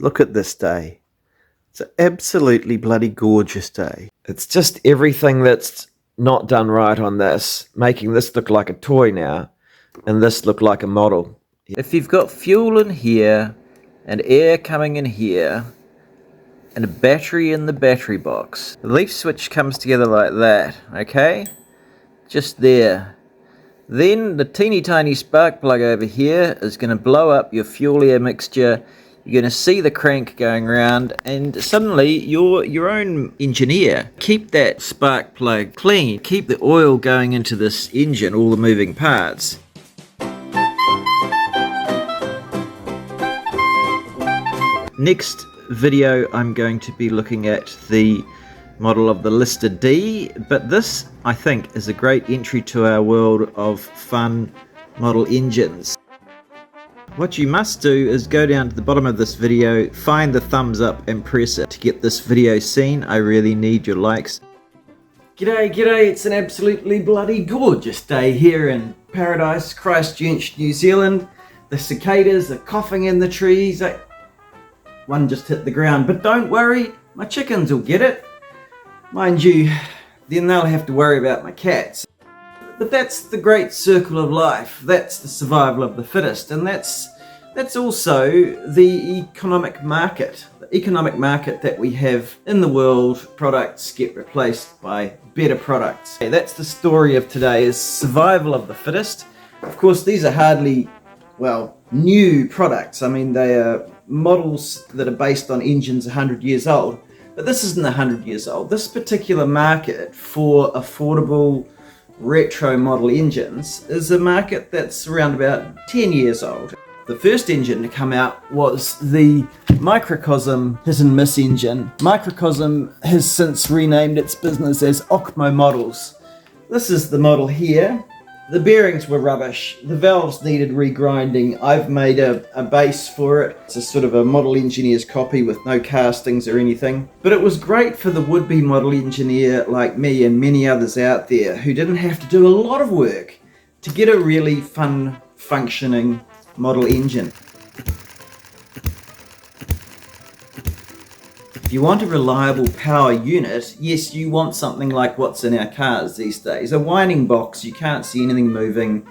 Look at this day. It's an absolutely bloody gorgeous day. It's just everything that's not done right on this, making this look like a toy now, and this look like a model. If you've got fuel in here, and air coming in here, and a battery in the battery box, the leaf switch comes together like that, okay? Just there. Then the teeny tiny spark plug over here is going to blow up your fuel air mixture. You're going to see the crank going around, and suddenly you're your own engineer. Keep that spark plug clean. Keep the oil going into this engine, all the moving parts. Next video I'm going to be looking at the model of the listed D, but this I think is a great entry to our world of fun model engines. What you must do is go down to the bottom of this video, find the thumbs up and press it to get this video seen. I really need your likes. G'day, it's an absolutely bloody gorgeous day here in Paradise, Christchurch, New Zealand. The cicadas are coughing in the trees. One just hit the ground, but don't worry, my chickens will get it. Mind you, then they'll have to worry about my cats. But that's the great circle of life. That's the survival of the fittest, and that's also the economic market. The economic market that we have in the world. Products get replaced by better products. That's the story of today, is survival of the fittest. Of course, these are hardly, well, new products. I mean, they are models that are based on engines 100 years old. But this isn't 100 years old. This particular market for affordable retro model engines is a market that's around about 10 years old. The first engine to come out was the Microcosm hit and miss engine. Microcosm has since renamed its business as OKMO Models. This is the model here. The bearings were rubbish, the valves needed regrinding. I've made a base for it. It's a sort of a model engineer's copy with no castings or anything. But it was great for the would-be model engineer like me and many others out there who didn't have to do a lot of work to get a really fun, functioning model engine. If you want a reliable power unit, yes, you want something like what's in our cars these days. A winding box, you can't see anything moving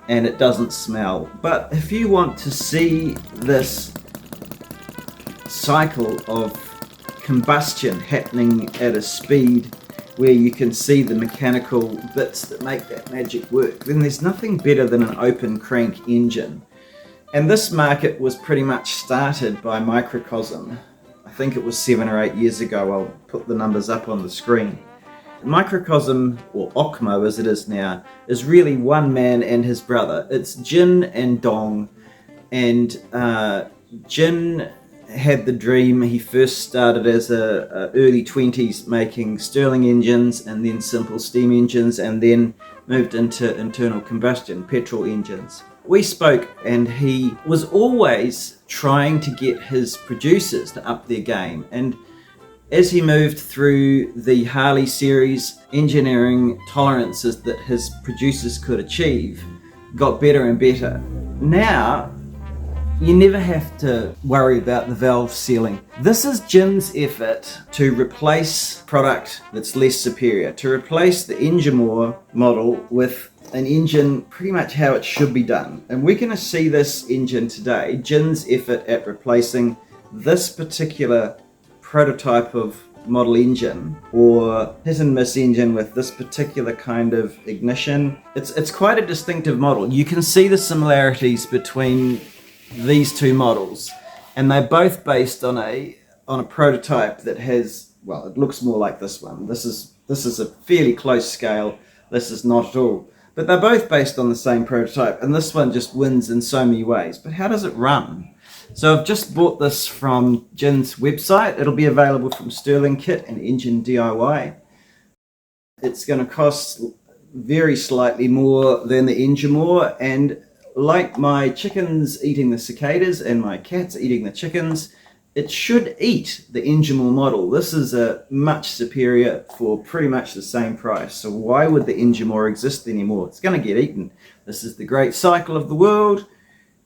and it doesn't smell. But if you want to see this cycle of combustion happening at a speed where you can see the mechanical bits that make that magic work, then there's nothing better than an open crank engine. And this market was pretty much started by Microcosm. I think it was 7 or 8 years ago. I'll put the numbers up on the screen. Microcosm, or OKMO as it is now, is really one man and his brother. It's Jin and Dong, and Jin had the dream. He first started as a early 20s making Stirling engines and then simple steam engines, and then moved into internal combustion petrol engines. We spoke, and he was always trying to get his producers to up their game, and as he moved through the Harley series, engineering tolerances that his producers could achieve got better and better. Now you never have to worry about the valve sealing. This is Jin's effort to replace product that's less superior, to replace the enginediy model with an engine pretty much how it should be done. And we're going to see this engine today, Jin's effort at replacing this particular prototype of model engine, or hit and miss engine with this particular kind of ignition. It's quite a distinctive model. You can see the similarities between these two models, and they're both based on a prototype that has, well, it looks more like this one. This is a fairly close scale. This is not at all. But they're both based on the same prototype, and this one just wins in so many ways. But how does it run? So I've just bought this from Jin's website. It'll be available from Stirlingkit and enginediy. It's going to cost very slightly more than the enginediy, and like my chickens eating the cicadas and my cats eating the chickens, it should eat the enginediy model. This is a much superior for pretty much the same price. So why would the enginediy exist anymore? It's going to get eaten. This is the great cycle of the world,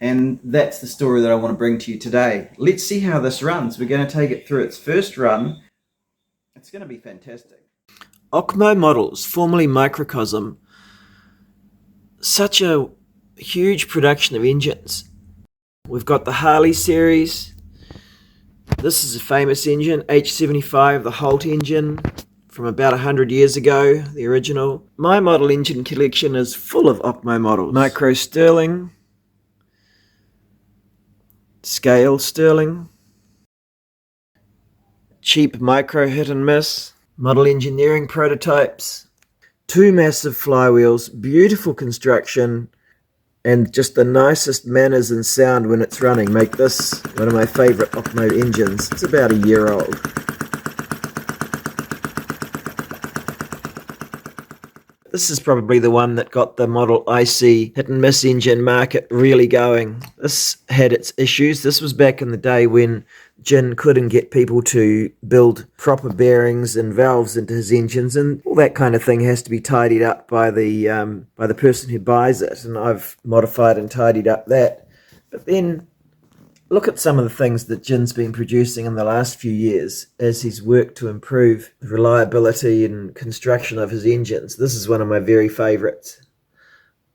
And that's the story that I want to bring to you today. Let's see how this runs. We're going to take it through its first run. It's going to be fantastic. OKMO models, formerly Microcosm, such a huge production of engines. We've got the Harley series. This is a famous engine, H-75, the Holt engine from about 100 years ago, the original. My model engine collection is full of OKMO models. Micro Stirling, Scale Stirling, cheap micro hit and miss, model engineering prototypes, two massive flywheels, beautiful construction, and just the nicest manners and sound when it's running make this one of my favourite OKMO engines. It's about a year old. This is probably the one that got the Model IC hit and miss engine market really going. This had its issues. This was back in the day when Jin couldn't get people to build proper bearings and valves into his engines, and all that kind of thing has to be tidied up by the person who buys it, and I've modified and tidied up that. But then look at some of the things that Jin's been producing in the last few years as he's worked to improve the reliability and construction of his engines. This is one of my very favourites.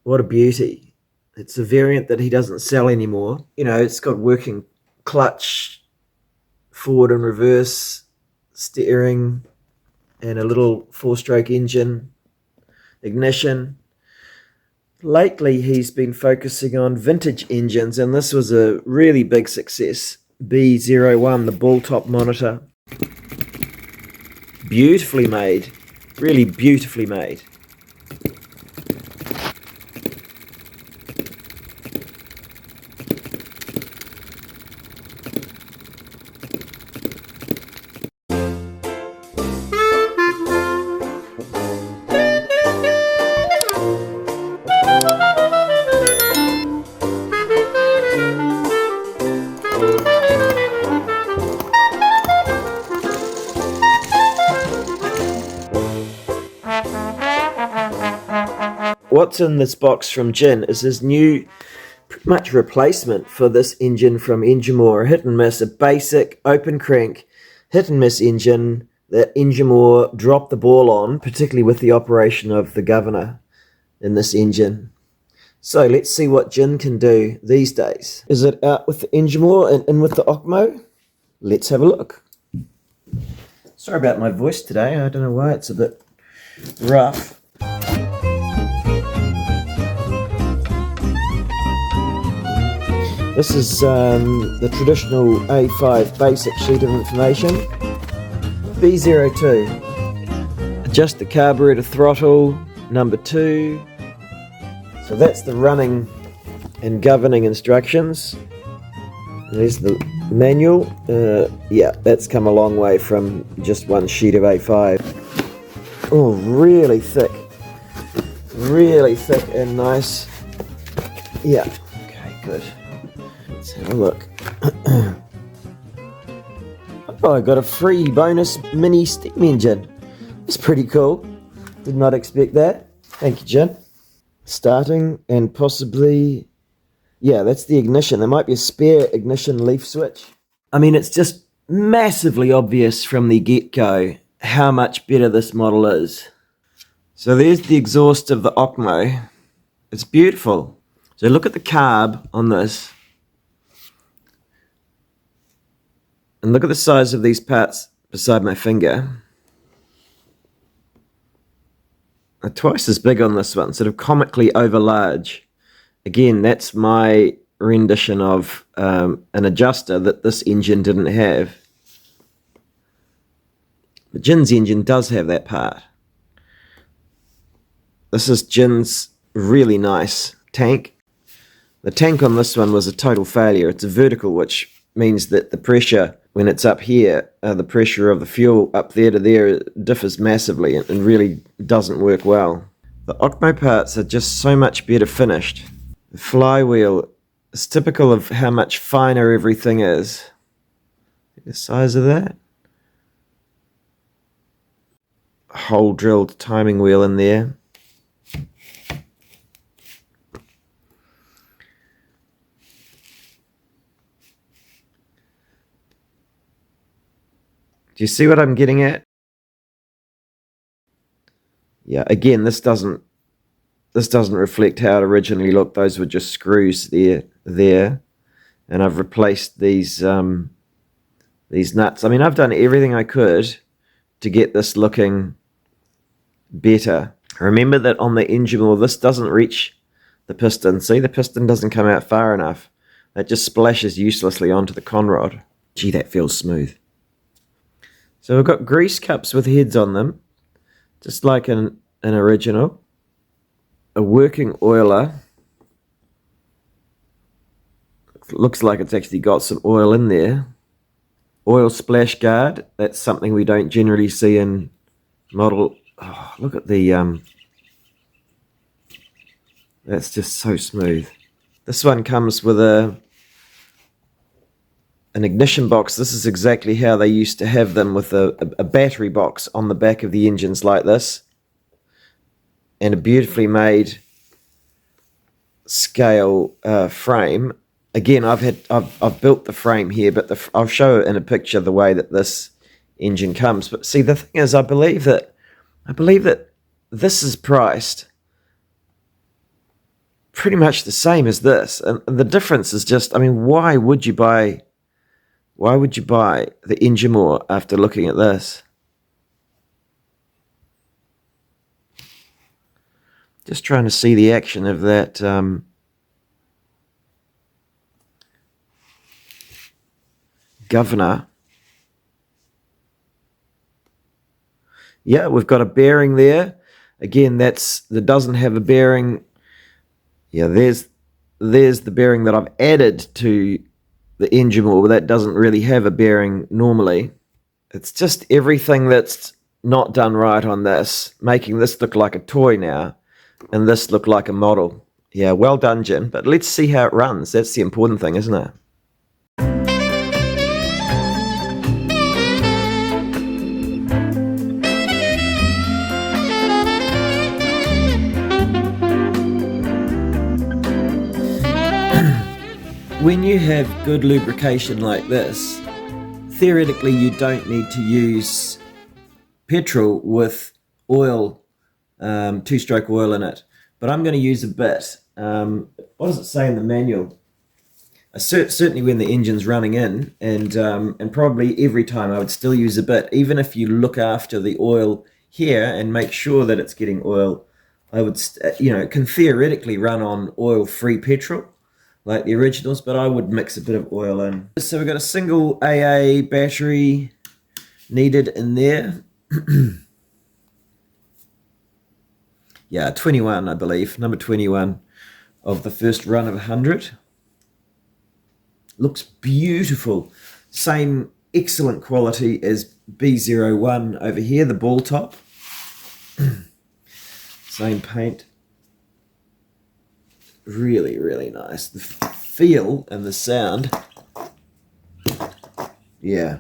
What a beauty. It's a variant that he doesn't sell anymore. You know, it's got working clutch, forward and reverse, steering, and a little four-stroke engine, ignition. Lately, he's been focusing on vintage engines, and this was a really big success. B01, the ball top monitor. Beautifully made. Really beautifully made. What's in this box from Jin is his new, pretty much replacement for this engine from Engimore, a hit and miss, a basic open crank hit and miss engine that Engimore dropped the ball on, particularly with the operation of the governor in this engine. So let's see what Jin can do these days. Is it out with the Engimore and in with the OKMO? Let's have a look. Sorry about my voice today. I don't know why it's a bit rough. This is the traditional A5 basic sheet of information. B02. Adjust the carburetor throttle, number 2. So that's the running and governing instructions. There's the manual. Yeah, that's come a long way from just one sheet of A5. Oh, really thick. Really thick and nice. Yeah, okay, good. Let's have a look. Oh, I got a free bonus mini steam engine. That's pretty cool. Did not expect that. Thank you, Jin. Starting and possibly... Yeah, that's the ignition. There might be a spare ignition leaf switch. I mean, it's just massively obvious from the get-go how much better this model is. So there's the exhaust of the OKMO. It's beautiful. So look at the carb on this. And look at the size of these parts beside my finger. They're twice as big on this one, sort of comically over large. Again, that's my rendition of an adjuster that this engine didn't have. But Jin's engine does have that part. This is Jin's really nice tank. The tank on this one was a total failure. It's a vertical, which means that the pressure, when it's up here, the pressure of the fuel up there to there differs massively and really doesn't work well. The OKMO parts are just so much better finished. The flywheel is typical of how much finer everything is. The size of that. Hole drilled timing wheel in there. Do you see what I'm getting at? Yeah, again, this doesn't reflect how it originally looked. Those were just screws there, and I've replaced these nuts. I mean, I've done everything I could to get this looking better. Remember that on the engine wheel, this doesn't reach the piston. See, the piston doesn't come out far enough. That just splashes uselessly onto the conrod. Gee, that feels smooth. So we've got grease cups with heads on them, just like an original. A working oiler. Looks like it's actually got some oil in there. Oil splash guard. That's something we don't generally see in model. Oh, look at the that's just so smooth. This one comes with an ignition box. This is exactly how they used to have them, with a battery box on the back of the engines like this, and a beautifully made scale frame. Again, I've built the frame here, but I'll show in a picture the way that this engine comes. But see, the thing is, I believe that this is priced pretty much the same as this, and the difference is just, I mean, why would you buy the engine more after looking at this? Just trying to see the action of that governor. Yeah, we've got a bearing there. Again, that doesn't have a bearing. Yeah, there's the bearing that I've added to the engine wheel, but that doesn't really have a bearing normally. It's just everything that's not done right on this, making this look like a toy now, and this look like a model. Yeah, well done, Jin. But let's see how it runs. That's the important thing, isn't it? When you have good lubrication like this, theoretically you don't need to use petrol with oil, two-stroke oil in it. But I'm going to use a bit. What does it say in the manual? Certainly when the engine's running in, and probably every time I would still use a bit. Even if you look after the oil here and make sure that it's getting oil, I would, it can theoretically run on oil-free petrol, like the originals, but I would mix a bit of oil in. So we've got a single AA battery needed in there. Yeah, 21, I believe, number 21 of the first run of 100. Looks beautiful. Same excellent quality as B01 over here, the ball top. Same paint. Really, really nice. The feel and the sound. Yeah.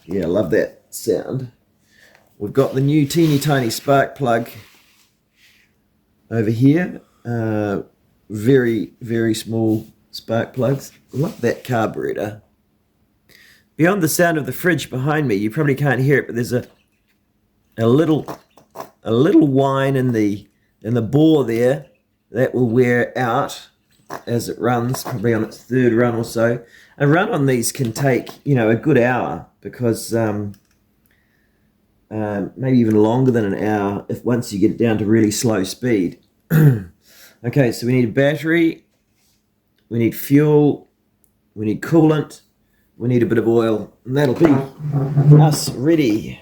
Yeah, love that sound. We've got the new teeny tiny spark plug over here. Very, very small spark plugs. Love that carburetor. Beyond the sound of the fridge behind me, you probably can't hear it, but there's a little whine in the bore there. That will wear out as it runs, probably on its third run or so. A run on these can take, a good hour, because maybe even longer than an hour once you get it down to really slow speed. Okay, so we need a battery, we need fuel, we need coolant, we need a bit of oil, and that'll be us ready.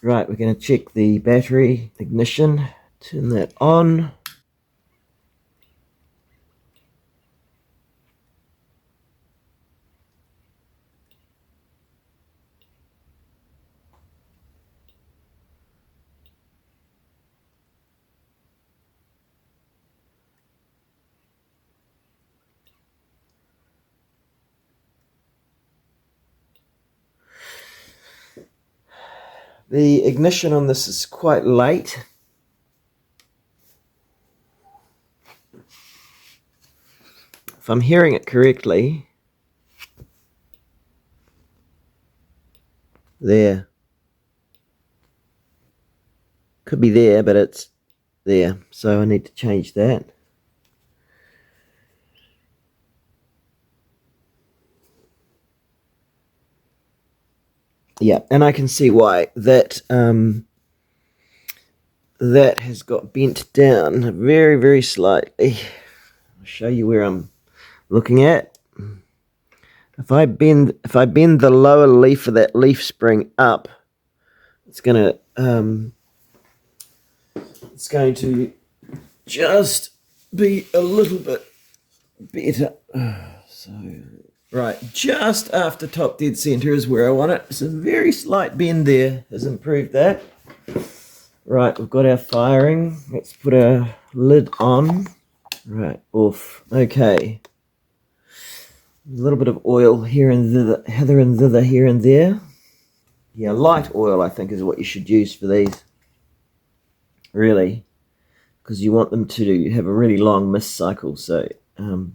Right, we're going to check the battery ignition. Turn that on. The ignition on this is quite late. If I'm hearing it correctly, there. Could be there, but it's there. So I need to change that. Yeah, and I can see why that that has got bent down very, very slightly. I'll show you where I'm looking at. If I bend the lower leaf of that leaf spring up, it's going to just be a little bit better. So right, just after top dead center is where I want it. So a very slight bend there has improved that. Right, we've got our firing. Let's put our lid on. Right, off. Okay. A little bit of oil here and thither, here and there. Yeah, light oil I think is what you should use for these. Really. Because you want them to have a really long mist cycle. So I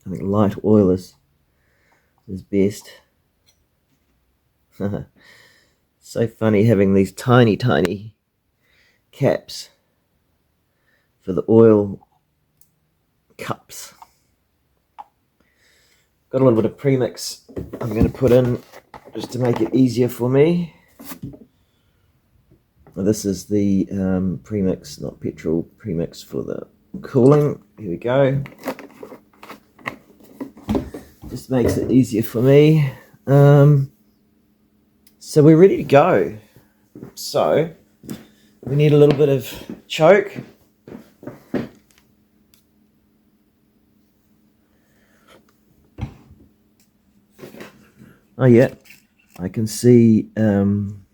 think light oil is best. So funny having these tiny caps for the oil cups. Got a little bit of premix I'm going to put in just to make it easier for me. Well, this is the premix, not petrol, premix for the cooling. Here we go. Just makes it easier for me. So we're ready to go. So we need a little bit of choke. Oh yeah, I can see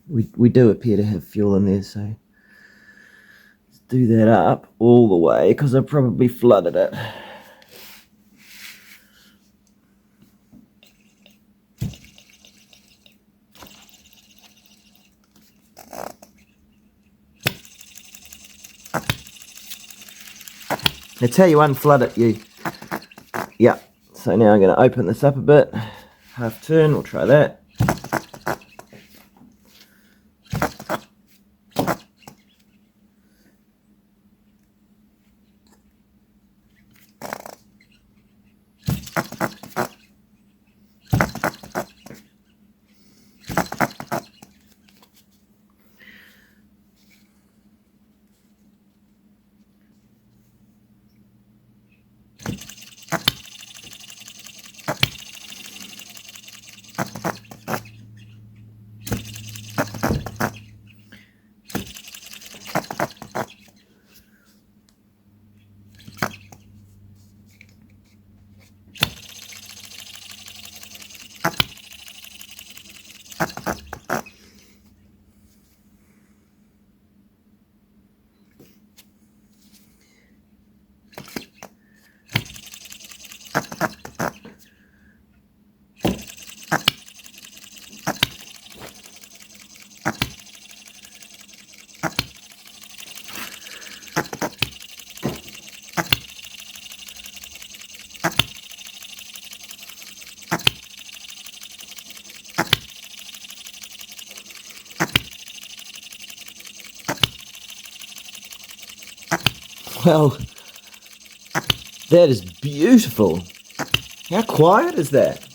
we do appear to have fuel in there, so let's do that up all the way because I probably flooded it. That's how you unflood it, you. Yeah, so now I'm going to open this up a bit. Half turn, we'll try that. Well, that is beautiful. How quiet is that?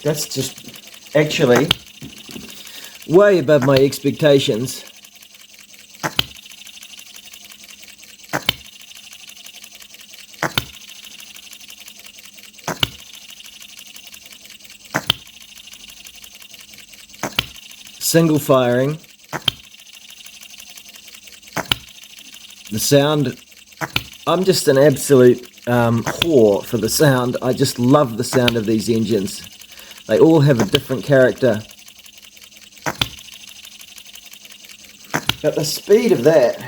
That's just actually way above my expectations. Single firing. The sound, I'm just an absolute whore for the sound. I just love the sound of these engines. They all have a different character. But the speed of that,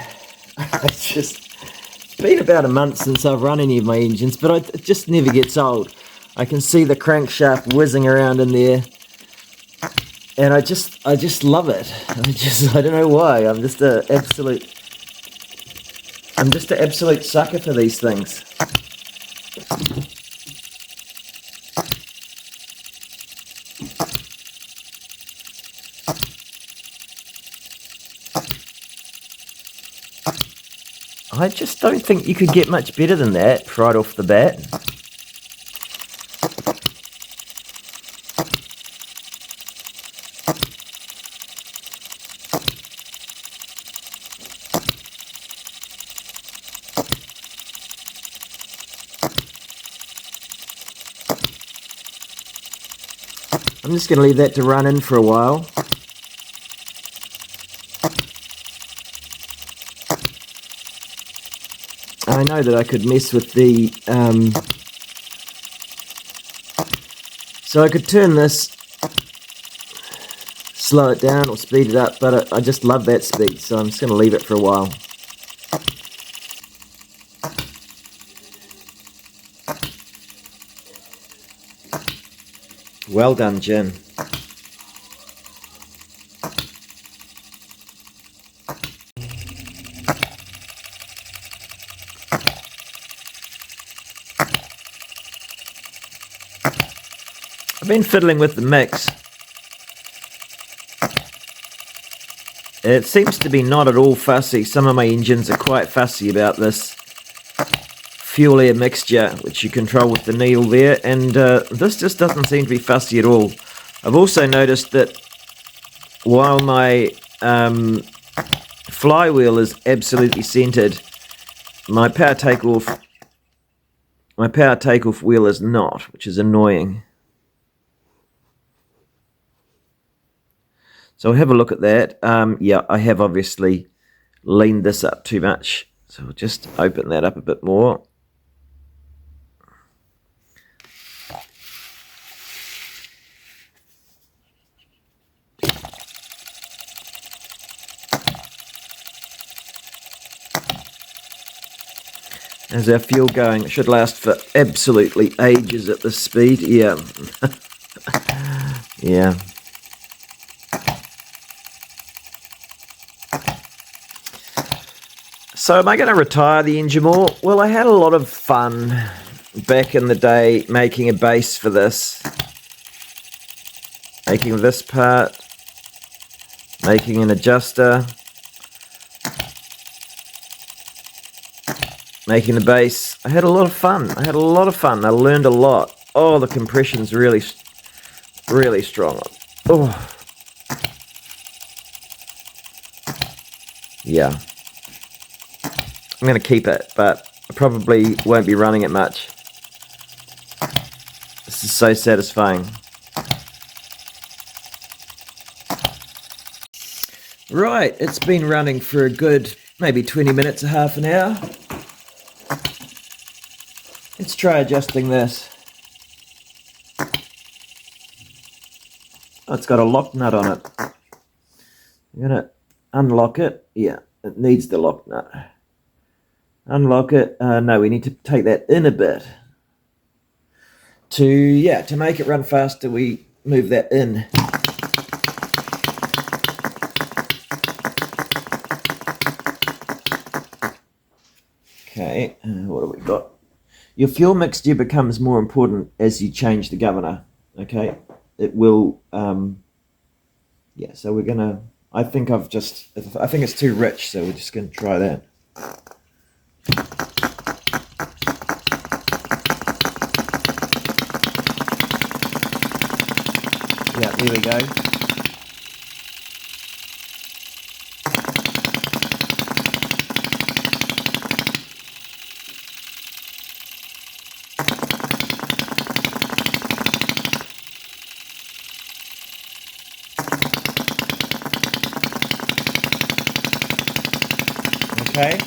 it's been about a month since I've run any of my engines, but it just never gets old. I can see the crankshaft whizzing around in there. And I just love it. I don't know why. I'm just an absolute sucker for these things. I just don't think you could get much better than that right off the bat. I'm just going to leave that to run in for a while. I know that I could mess with the, so I could turn this, slow it down or speed it up, but I just love that speed, so I'm just going to leave it for a while. Well done, Jen. I've been fiddling with the mix. It seems to be not at all fussy. Some of my engines are quite fussy about this fuel air mixture, which you control with the needle there, and this just doesn't seem to be fussy at all. I've also noticed that while my flywheel is absolutely centered, my power takeoff wheel is not, which is annoying. So I'll have a look at that. Yeah, I have obviously leaned this up too much, so I'll just open that up a bit more. How's our fuel going? It should last for absolutely ages at this speed. Yeah. Yeah. So am I going to retire the engine more? Well, I had a lot of fun back in the day making a base for this. Making this part. Making an adjuster. Making the base. I had a lot of fun. I learned a lot. Oh, the compression's really strong. Oh. Yeah. I'm going to keep it, but I probably won't be running it much. This is so satisfying. Right, it's been running for a good maybe 20 minutes, a half an hour. Let's try adjusting this. Oh, it's got a lock nut on it. I'm going to unlock it. Yeah, it needs the lock nut. Unlock it. No, we need to take that in a bit. To make it run faster, we move that in. Okay, what have we got? Your fuel mixture becomes more important as you change the governor. Okay, it will. Yeah, so we're gonna. I think it's too rich, so we're just gonna try that. Yeah, there we go. Okay.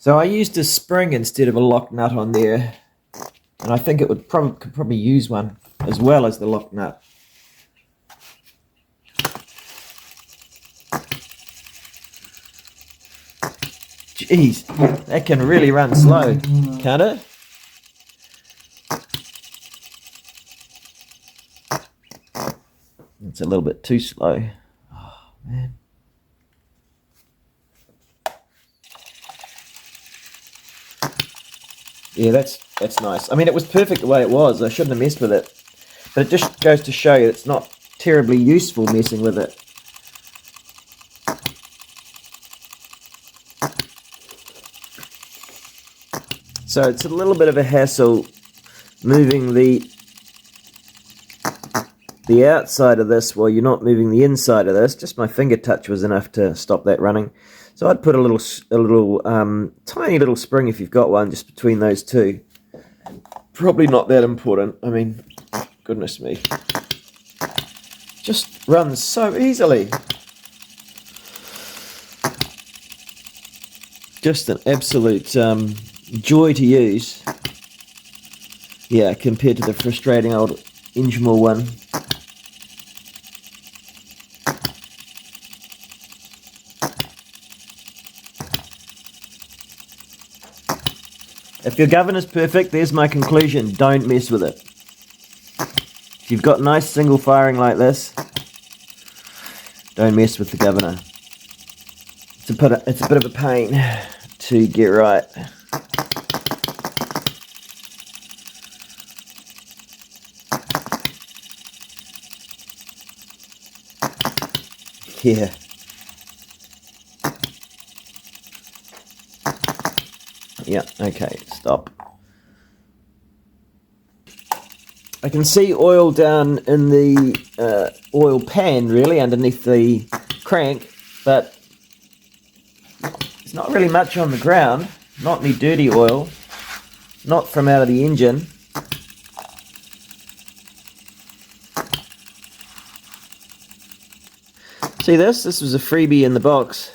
So I used a spring instead of a lock nut on there, and I think it would could probably use one as well as the lock nut. Jeez, that can really run slow, can't it? It's a little bit too slow. Oh, man. Yeah, that's nice. I mean, it was perfect the way it was. I shouldn't have messed with it. But it just goes to show you it's not terribly useful messing with it. So it's a little bit of a hassle moving the outside of this while you're not moving the inside of this. Just my finger touch was enough to stop that running. So I'd put a little tiny little spring if you've got one just between those two. Probably not that important. I mean, goodness me. Just runs so easily. Just an absolute joy to use. Yeah, compared to the frustrating old Engimo one. If your governor's perfect, there's my conclusion. Don't mess with it. If you've got nice single firing like this, don't mess with the governor. It's a bit of a pain to get right. Yeah. Yeah, okay, stop. I can see oil down in the oil pan, really, underneath the crank, but there's not really much on the ground. Not any dirty oil. Not from out of the engine. See this? This was a freebie in the box.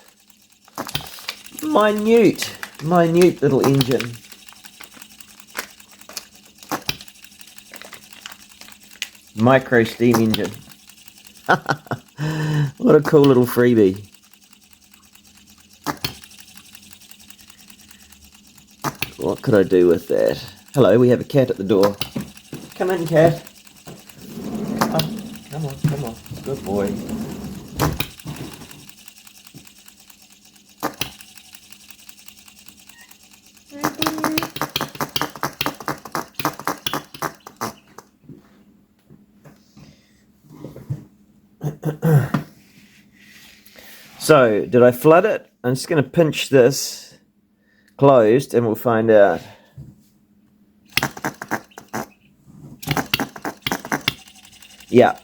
Minute little engine. Micro steam engine. What a cool little freebie. What could I do with that? Hello, we have a cat at the door. Come in, cat. Come on. Good boy. So, did I flood it? I'm just going to pinch this closed and we'll find out. Yeah.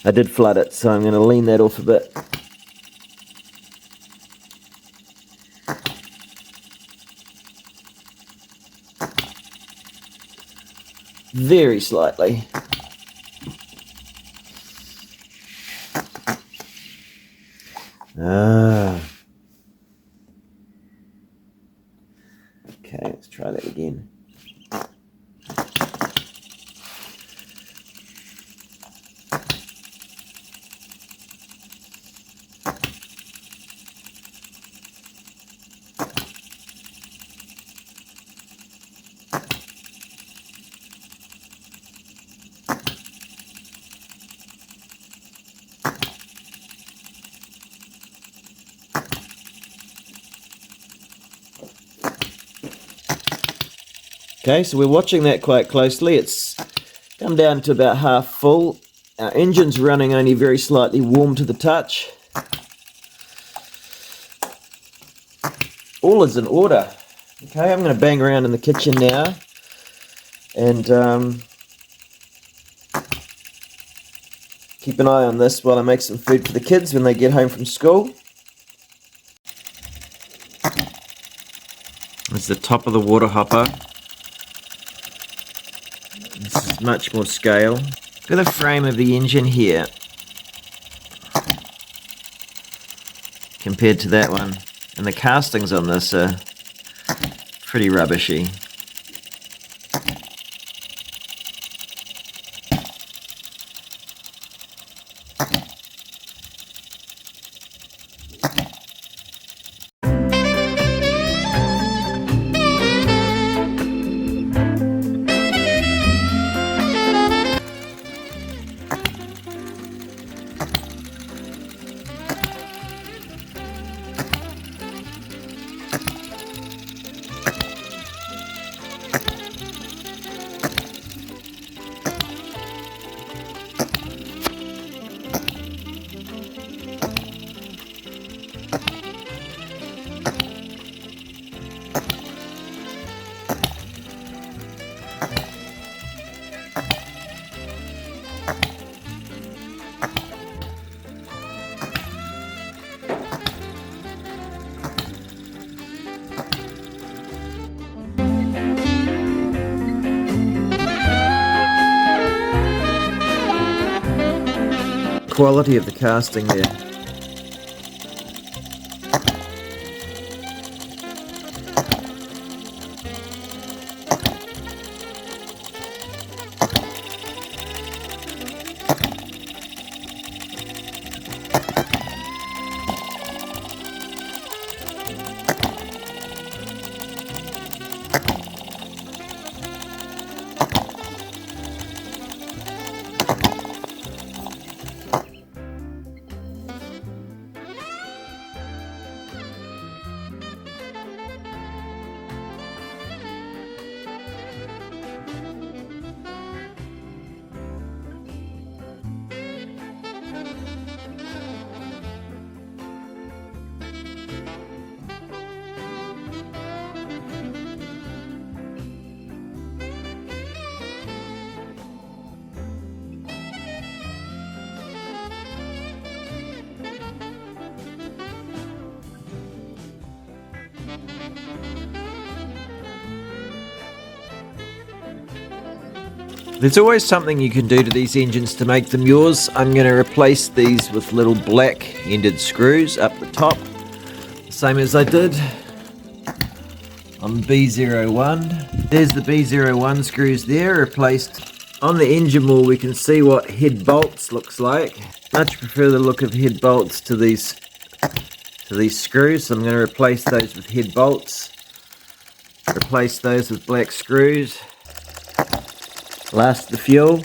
I did flood it, so I'm going to lean that off a bit. Very slightly. Okay, let's try that again. Okay, so we're watching that quite closely. It's come down to about half full. Our engine's running only very slightly warm to the touch. All is in order. Okay, I'm going to bang around in the kitchen now and keep an eye on this while I make some food for the kids when they get home from school. There's the top of the water hopper. This is much more scale. Look at the frame of the engine here compared to that one. And the castings on this are pretty rubbishy. Quality of the casting there. There's always something you can do to these engines to make them yours. I'm going to replace these with little black ended screws up the top, same as I did on B01. There's the B01 screws there, replaced. On the engine wall we can see what head bolts looks like. Much prefer the look of head bolts to these screws, so I'm going to replace those with head bolts. Replace those with black screws. Last the fuel.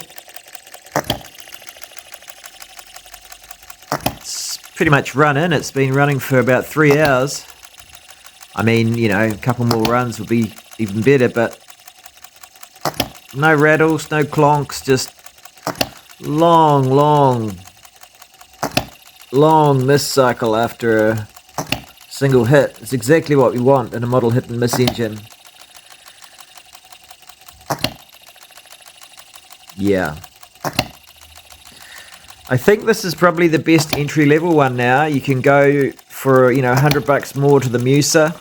It's pretty much run in. It's been running for about 3 hours. I mean, you know, a couple more runs would be even better, but no rattles, no clonks, just long miss cycle after a single hit. It's exactly what we want in a model hit and miss engine. Yeah. I think this is probably the best entry level one now. You can go for, you know, $100 more to the MUSA.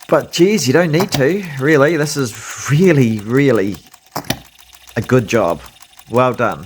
But geez, you don't need to, really. This is really a good job. Well done.